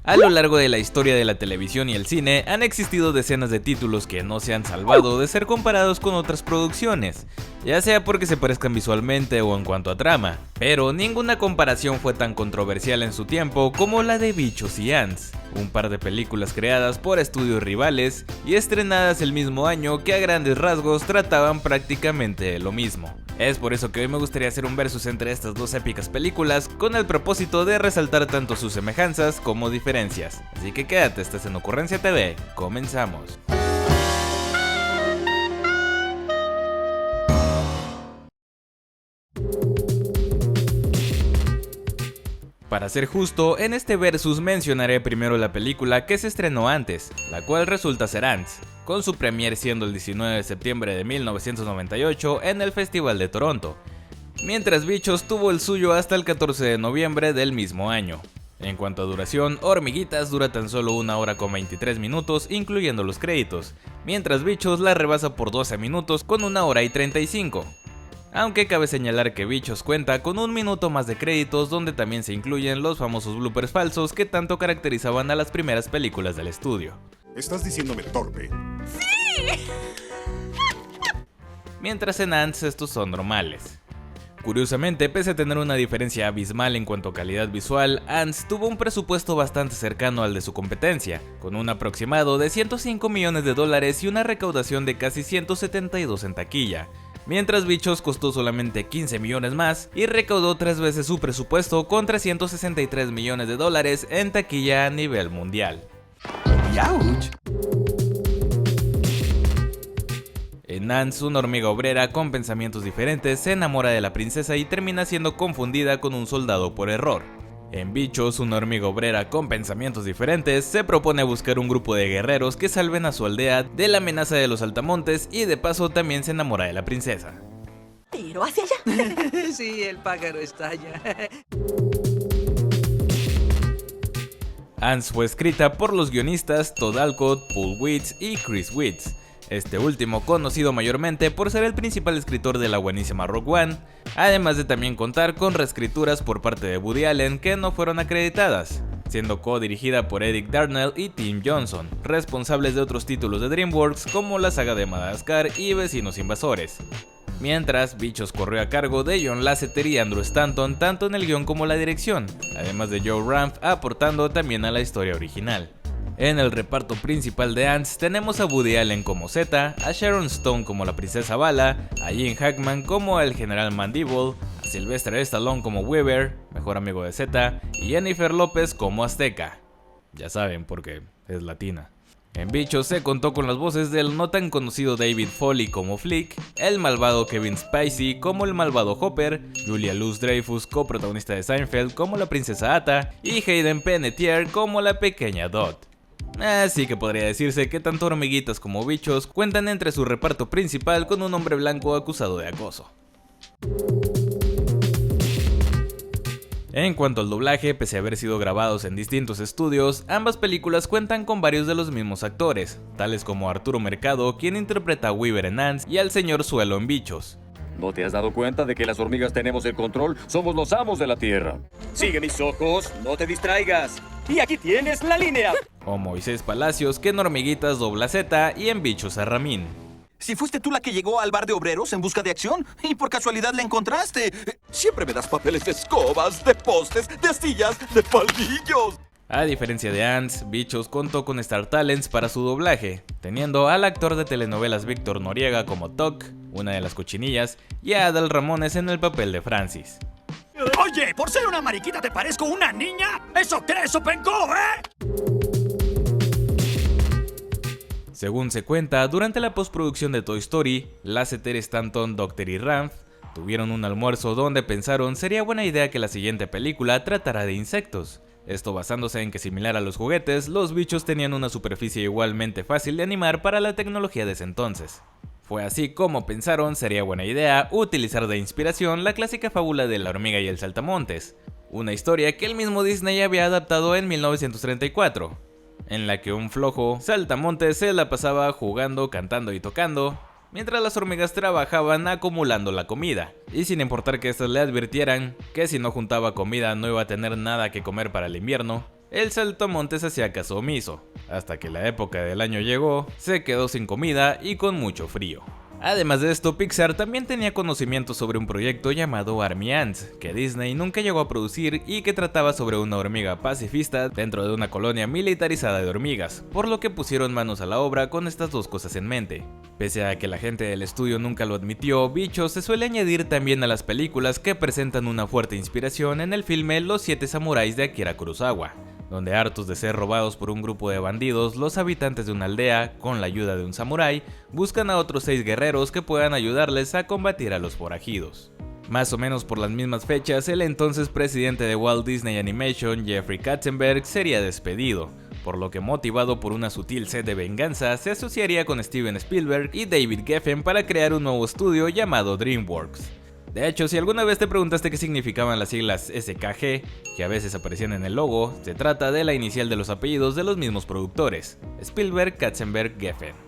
A lo largo de la historia de la televisión y el cine han existido decenas de títulos que no se han salvado de ser comparados con otras producciones, ya sea porque se parezcan visualmente o en cuanto a trama, pero ninguna comparación fue tan controversial en su tiempo como la de Bichos y Ants, un par de películas creadas por estudios rivales y estrenadas el mismo año que a grandes rasgos trataban prácticamente lo mismo. Es por eso que hoy me gustaría hacer un versus entre estas dos épicas películas con el propósito de resaltar tanto sus semejanzas como diferencias. Así que quédate, estás en Ocurrencia TV, comenzamos. Para ser justo, en este versus mencionaré primero la película que se estrenó antes, la cual resulta ser Ants, con su premiere siendo el 19 de septiembre de 1998 en el Festival de Toronto, mientras Bichos tuvo el suyo hasta el 14 de noviembre del mismo año. En cuanto a duración, Hormiguitas dura tan solo 1 hora con 23 minutos incluyendo los créditos, mientras Bichos la rebasa por 12 minutos con 1 hora y 35. Aunque cabe señalar que Bichos cuenta con 1 minuto más de créditos donde también se incluyen los famosos bloopers falsos que tanto caracterizaban a las primeras películas del estudio. ¿Estás diciéndome torpe? ¡Sí! Mientras en Ants estos son normales. Curiosamente, pese a tener una diferencia abismal en cuanto a calidad visual, Ants tuvo un presupuesto bastante cercano al de su competencia, con un aproximado de $105 millones y una recaudación de casi 172 en taquilla, mientras Bichos costó solamente 15 millones más y recaudó 3 veces su presupuesto con $363 millones en taquilla a nivel mundial. ¡Yauch! En Ants, una hormiga obrera con pensamientos diferentes se enamora de la princesa y termina siendo confundida con un soldado por error. En Bichos, una hormiga obrera con pensamientos diferentes se propone buscar un grupo de guerreros que salven a su aldea de la amenaza de los saltamontes y de paso también se enamora de la princesa. Pero hacia allá. Sí, el pájaro está allá. Ants fue escrita por los guionistas Todd Alcott, Paul Weitz y Chris Weitz, este último conocido mayormente por ser el principal escritor de la buenísima Rogue One, además de también contar con reescrituras por parte de Woody Allen que no fueron acreditadas, siendo co-dirigida por Eric Darnell y Tim Johnson, responsables de otros títulos de DreamWorks como la saga de Madagascar y Vecinos Invasores. Mientras, Bichos corrió a cargo de John Lasseter y Andrew Stanton tanto en el guión como la dirección, además de Joe Ranft aportando también a la historia original. En el reparto principal de Ants tenemos a Woody Allen como Zeta, a Sharon Stone como la princesa Bala, a Gene Hackman como el general Mandible, a Sylvester Stallone como Weaver, mejor amigo de Zeta, y Jennifer López como Azteca. Ya saben, porque es latina. En Bichos se contó con las voces del no tan conocido David Foley como Flick, el malvado Kevin Spacey como el malvado Hopper, Julia Louis-Dreyfus, coprotagonista de Seinfeld, como la princesa Ata, y Hayden Panettiere como la pequeña Dot. Así que podría decirse que tanto Hormiguitas como Bichos cuentan entre su reparto principal con un hombre blanco acusado de acoso. En cuanto al doblaje, pese a haber sido grabados en distintos estudios, ambas películas cuentan con varios de los mismos actores, tales como Arturo Mercado, quien interpreta a Weaver en Ants, y al señor Suelo en Bichos. ¿No te has dado cuenta de que las hormigas tenemos el control? Somos los amos de la tierra. Sigue mis ojos, no te distraigas. Y aquí tienes la línea. O Moisés Palacios, que en Hormiguitas dobla a Zeta y en Bichos a Ramín. Si fuiste tú la que llegó al bar de obreros en busca de acción y por casualidad la encontraste. Siempre me das papeles de escobas, de postes, de sillas, de palillos. A diferencia de Ants, Bichos contó con Star Talents para su doblaje, teniendo al actor de telenovelas Víctor Noriega como Toc, una de las cochinillas, y a Adal Ramones en el papel de Francis. Oye, ¿por ser una mariquita te parezco una niña? ¿Eso crees, Openco, Según se cuenta, durante la postproducción de Toy Story, Lasseter, Stanton, Docter y Ranft tuvieron un almuerzo donde pensaron sería buena idea que la siguiente película tratara de insectos. Esto basándose en que, similar a los juguetes, los bichos tenían una superficie igualmente fácil de animar para la tecnología de ese entonces. Fue así como pensaron sería buena idea utilizar de inspiración la clásica fábula de la hormiga y el saltamontes, una historia que el mismo Disney había adaptado en 1934, en la que un flojo saltamontes se la pasaba jugando, cantando y tocando, mientras las hormigas trabajaban acumulando la comida, y sin importar que éstas le advirtieran que si no juntaba comida no iba a tener nada que comer para el invierno, el saltamontes hacía caso omiso, hasta que la época del año llegó, se quedó sin comida y con mucho frío. Además de esto, Pixar también tenía conocimiento sobre un proyecto llamado Army Ants, que Disney nunca llegó a producir y que trataba sobre una hormiga pacifista dentro de una colonia militarizada de hormigas, por lo que pusieron manos a la obra con estas dos cosas en mente. Pese a que la gente del estudio nunca lo admitió, Bichos se suele añadir también a las películas que presentan una fuerte inspiración en el filme Los 7 Samuráis de Akira Kurosawa, donde hartos de ser robados por un grupo de bandidos, los habitantes de una aldea, con la ayuda de un samurái, buscan a otros 6 guerreros que puedan ayudarles a combatir a los forajidos. Más o menos por las mismas fechas, el entonces presidente de Walt Disney Animation, Jeffrey Katzenberg, sería despedido, por lo que, motivado por una sutil sed de venganza, se asociaría con Steven Spielberg y David Geffen para crear un nuevo estudio llamado DreamWorks. De hecho, si alguna vez te preguntaste qué significaban las siglas SKG, que a veces aparecían en el logo, se trata de la inicial de los apellidos de los mismos productores, Spielberg, Katzenberg, Geffen.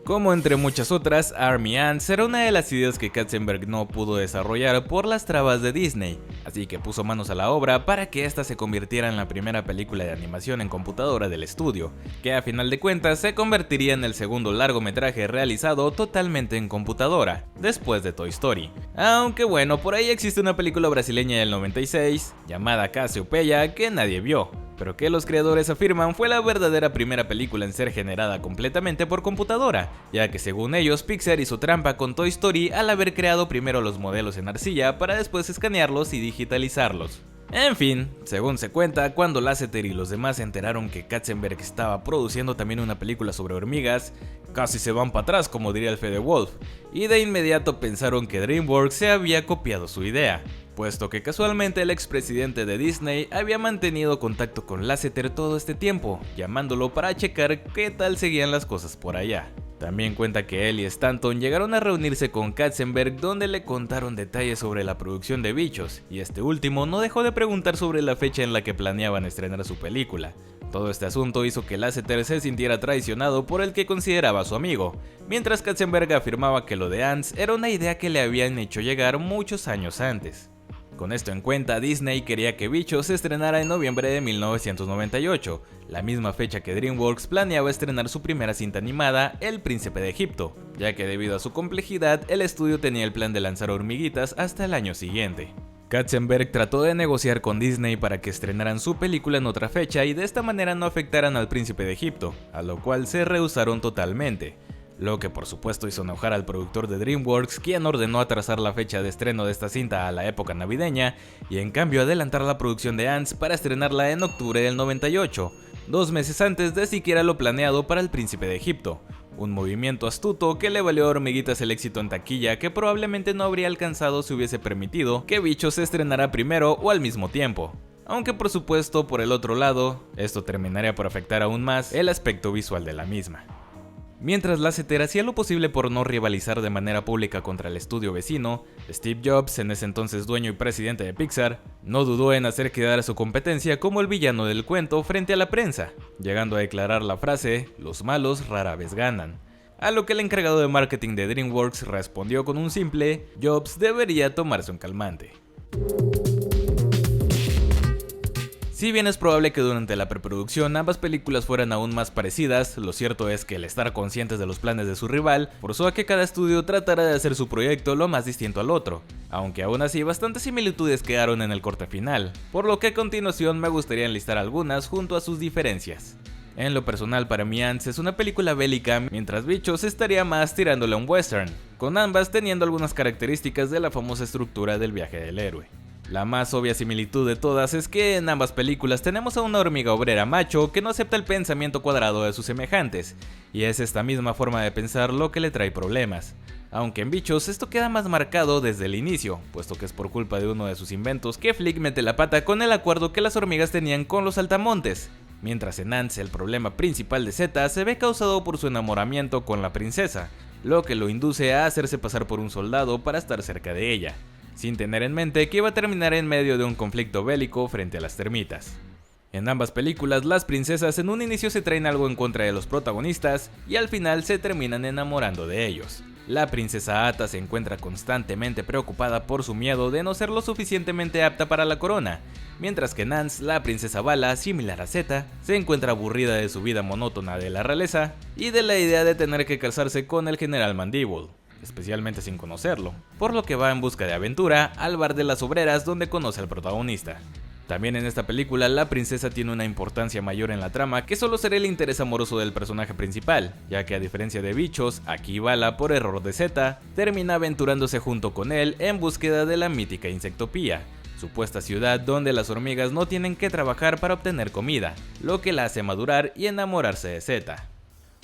Como entre muchas otras, Army Ants era una de las ideas que Katzenberg no pudo desarrollar por las trabas de Disney, así que puso manos a la obra para que esta se convirtiera en la primera película de animación en computadora del estudio, que a final de cuentas se convertiría en el segundo largometraje realizado totalmente en computadora, después de Toy Story. Aunque bueno, por ahí existe una película brasileña del 96, llamada Cassiopeia, que nadie vio, pero que los creadores afirman fue la verdadera primera película en ser generada completamente por computadora, ya que según ellos Pixar hizo trampa con Toy Story al haber creado primero los modelos en arcilla para después escanearlos y digitalizarlos. En fin, según se cuenta, cuando Lasseter y los demás se enteraron que Katzenberg estaba produciendo también una película sobre hormigas, casi se van para atrás, como diría el Fede Wolf, y de inmediato pensaron que DreamWorks se había copiado su idea, puesto que casualmente el expresidente de Disney había mantenido contacto con Lasseter todo este tiempo, llamándolo para checar qué tal seguían las cosas por allá. También cuenta que él y Stanton llegaron a reunirse con Katzenberg, donde le contaron detalles sobre la producción de Bichos, y este último no dejó de preguntar sobre la fecha en la que planeaban estrenar su película. Todo este asunto hizo que Lasseter se sintiera traicionado por el que consideraba su amigo, mientras Katzenberg afirmaba que lo de Ants era una idea que le habían hecho llegar muchos años antes. Con esto en cuenta, Disney quería que Bichos se estrenara en noviembre de 1998, la misma fecha que DreamWorks planeaba estrenar su primera cinta animada, El Príncipe de Egipto, ya que debido a su complejidad, el estudio tenía el plan de lanzar hormiguitas hasta el año siguiente. Katzenberg trató de negociar con Disney para que estrenaran su película en otra fecha y de esta manera no afectaran al Príncipe de Egipto, a lo cual se rehusaron totalmente. Lo que por supuesto hizo enojar al productor de DreamWorks, quien ordenó atrasar la fecha de estreno de esta cinta a la época navideña y en cambio adelantar la producción de Ants para estrenarla en octubre del 98, 2 meses antes de siquiera lo planeado para El Príncipe de Egipto. Un movimiento astuto que le valió a Hormiguitas el éxito en taquilla que probablemente no habría alcanzado si hubiese permitido que Bichos se estrenara primero o al mismo tiempo. Aunque por supuesto, por el otro lado, esto terminaría por afectar aún más el aspecto visual de la misma. Mientras Lasseter hacía lo posible por no rivalizar de manera pública contra el estudio vecino, Steve Jobs, en ese entonces dueño y presidente de Pixar, no dudó en hacer quedar a su competencia como el villano del cuento frente a la prensa, llegando a declarar la frase "los malos rara vez ganan", a lo que el encargado de marketing de DreamWorks respondió con un simple "Jobs debería tomarse un calmante". Si bien es probable que durante la preproducción ambas películas fueran aún más parecidas, lo cierto es que el estar conscientes de los planes de su rival forzó a que cada estudio tratara de hacer su proyecto lo más distinto al otro, aunque aún así bastantes similitudes quedaron en el corte final, por lo que a continuación me gustaría enlistar algunas junto a sus diferencias. En lo personal, para mí Ants es una película bélica, mientras Bichos estaría más tirándole a un western, con ambas teniendo algunas características de la famosa estructura del viaje del héroe. La más obvia similitud de todas es que en ambas películas tenemos a una hormiga obrera macho que no acepta el pensamiento cuadrado de sus semejantes, y es esta misma forma de pensar lo que le trae problemas. Aunque en Bichos esto queda más marcado desde el inicio, puesto que es por culpa de uno de sus inventos que Flick mete la pata con el acuerdo que las hormigas tenían con los saltamontes, mientras en Ants el problema principal de Zeta se ve causado por su enamoramiento con la princesa, lo que lo induce a hacerse pasar por un soldado para estar cerca de ella, sin tener en mente que iba a terminar en medio de un conflicto bélico frente a las termitas. En ambas películas, las princesas en un inicio se traen algo en contra de los protagonistas y al final se terminan enamorando de ellos. la princesa Ata se encuentra constantemente preocupada por su miedo de no ser lo suficientemente apta para la corona, mientras que Nance, la princesa Vala, similar a Zeta, se encuentra aburrida de su vida monótona de la realeza y de la idea de tener que casarse con el general Mandíbul, especialmente sin conocerlo, por lo que va en busca de aventura al bar de las obreras donde conoce al protagonista. También en esta película la princesa tiene una importancia mayor en la trama que solo ser el interés amoroso del personaje principal, ya que a diferencia de Bichos, aquí Vala, por error de Zeta, termina aventurándose junto con él en búsqueda de la mítica Insectopía, supuesta ciudad donde las hormigas no tienen que trabajar para obtener comida, lo que la hace madurar y enamorarse de Zeta.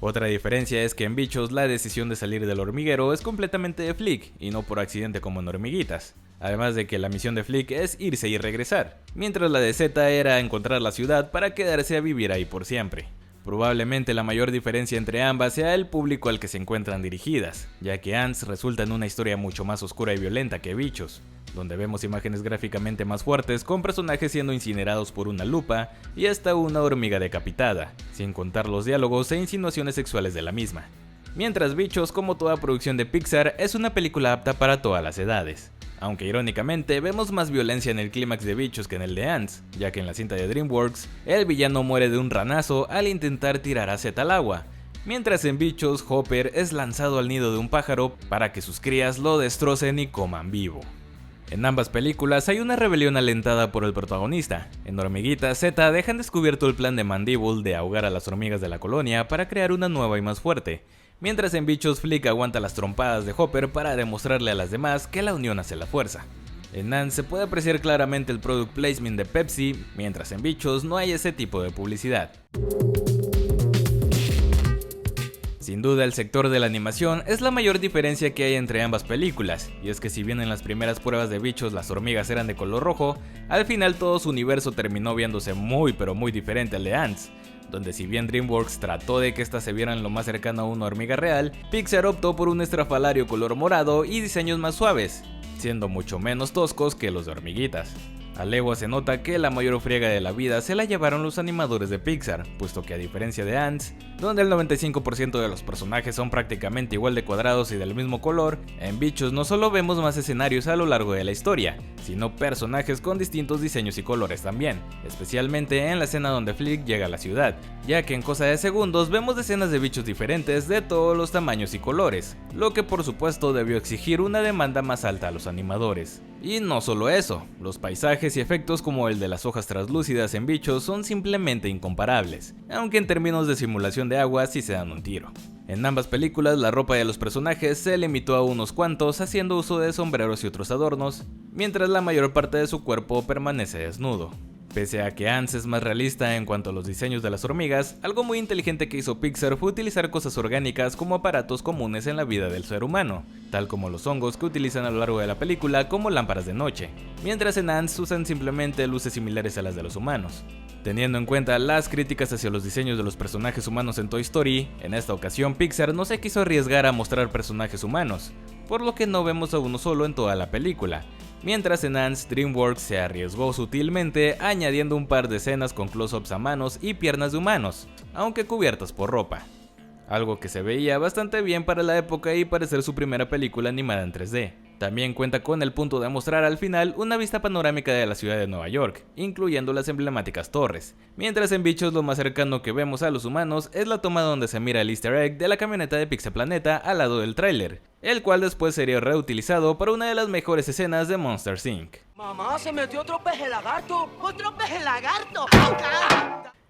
Otra diferencia es que en Bichos la decisión de salir del hormiguero es completamente de Flick y no por accidente como en Hormiguitas. Además de que la misión de Flick es irse y regresar, mientras la de Zeta era encontrar la ciudad para quedarse a vivir ahí por siempre. Probablemente la mayor diferencia entre ambas sea el público al que se encuentran dirigidas, ya que Ants resulta en una historia mucho más oscura y violenta que Bichos, donde vemos imágenes gráficamente más fuertes con personajes siendo incinerados por una lupa y hasta una hormiga decapitada, sin contar los diálogos e insinuaciones sexuales de la misma. Mientras Bichos, como toda producción de Pixar, es una película apta para todas las edades. Aunque irónicamente vemos más violencia en el clímax de Bichos que en el de Ants, ya que en la cinta de DreamWorks, el villano muere de un ranazo al intentar tirar a Zeta al agua, mientras en Bichos Hopper es lanzado al nido de un pájaro para que sus crías lo destrocen y coman vivo. En ambas películas hay una rebelión alentada por el protagonista. En Hormiguitas, Zeta deja en descubierto el plan de Mandíbul de ahogar a las hormigas de la colonia para crear una nueva y más fuerte, mientras en Bichos Flick aguanta las trompadas de Hopper para demostrarle a las demás que la unión hace la fuerza. En Nance se puede apreciar claramente el product placement de Pepsi, mientras en Bichos no hay ese tipo de publicidad. Sin duda el sector de la animación es la mayor diferencia que hay entre ambas películas, y es que si bien en las primeras pruebas de Bichos las hormigas eran de color rojo, al final todo su universo terminó viéndose muy pero muy diferente al de Ants, donde si bien DreamWorks trató de que estas se vieran lo más cercano a una hormiga real, Pixar optó por un estrafalario color morado y diseños más suaves, siendo mucho menos toscos que los de Hormiguitas. A legua se nota que la mayor friega de la vida se la llevaron los animadores de Pixar, puesto que a diferencia de Ants, donde el 95% de los personajes son prácticamente igual de cuadrados y del mismo color, en Bichos no solo vemos más escenarios a lo largo de la historia, sino personajes con distintos diseños y colores también, especialmente en la escena donde Flick llega a la ciudad, ya que en cosa de segundos vemos decenas de bichos diferentes de todos los tamaños y colores, lo que por supuesto debió exigir una demanda más alta a los animadores. Y no solo eso, los paisajes y efectos como el de las hojas translúcidas en Bichos son simplemente incomparables, aunque en términos de simulación de agua sí se dan un tiro. En ambas películas la ropa de los personajes se limitó a unos cuantos haciendo uso de sombreros y otros adornos, mientras la mayor parte de su cuerpo permanece desnudo. Pese a que Ants es más realista en cuanto a los diseños de las hormigas, algo muy inteligente que hizo Pixar fue utilizar cosas orgánicas como aparatos comunes en la vida del ser humano, tal como los hongos que utilizan a lo largo de la película como lámparas de noche, mientras en Ants usan simplemente luces similares a las de los humanos. Teniendo en cuenta las críticas hacia los diseños de los personajes humanos en Toy Story, en esta ocasión Pixar no se quiso arriesgar a mostrar personajes humanos, por lo que no vemos a uno solo en toda la película, mientras en Ants DreamWorks se arriesgó sutilmente añadiendo un par de escenas con close-ups a manos y piernas de humanos, aunque cubiertas por ropa. Algo que se veía bastante bien para la época y para ser su primera película animada en 3D. También cuenta con el punto de mostrar al final una vista panorámica de la ciudad de Nueva York, incluyendo las emblemáticas torres, mientras en Bichos lo más cercano que vemos a los humanos es la toma donde se mira el easter egg de la camioneta de Pixaplaneta al lado del tráiler, el cual después sería reutilizado para una de las mejores escenas de Monsters Inc. Mamá, se metió otro peje lagarto. ¡Otro peje lagarto!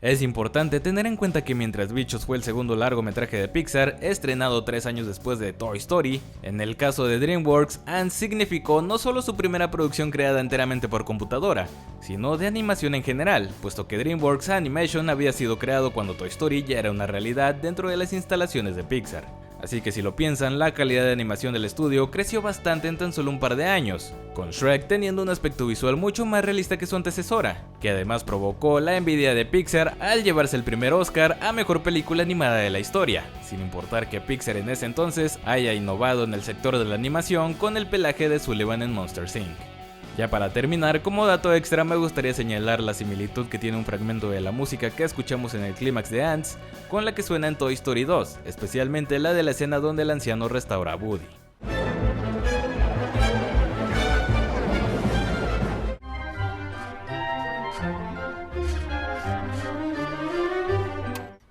Es importante tener en cuenta que mientras Bichos fue el segundo largometraje de Pixar, estrenado 3 años después de Toy Story, en el caso de DreamWorks, Ants significó no solo su primera producción creada enteramente por computadora, sino de animación en general, puesto que DreamWorks Animation había sido creado cuando Toy Story ya era una realidad dentro de las instalaciones de Pixar. Así que si lo piensan, la calidad de animación del estudio creció bastante en tan solo un par de años, con Shrek teniendo un aspecto visual mucho más realista que su antecesora, que además provocó la envidia de Pixar al llevarse el primer Oscar a Mejor Película Animada de la historia, sin importar que Pixar en ese entonces haya innovado en el sector de la animación con el pelaje de Sullivan en Monsters Inc. Ya para terminar, como dato extra me gustaría señalar la similitud que tiene un fragmento de la música que escuchamos en el clímax de Ants con la que suena en Toy Story 2, especialmente la de la escena donde el anciano restaura a Woody.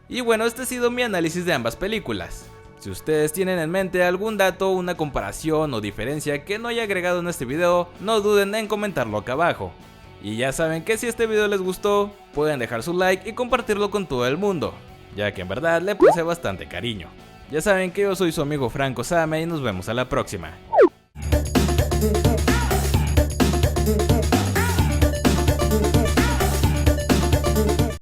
Y bueno, este ha sido mi análisis de ambas películas. Si ustedes tienen en mente algún dato, una comparación o diferencia que no haya agregado en este video, no duden en comentarlo acá abajo. Y ya saben que si este video les gustó, pueden dejar su like y compartirlo con todo el mundo, ya que en verdad le puse bastante cariño. Ya saben que yo soy su amigo Franco Same y nos vemos a la próxima.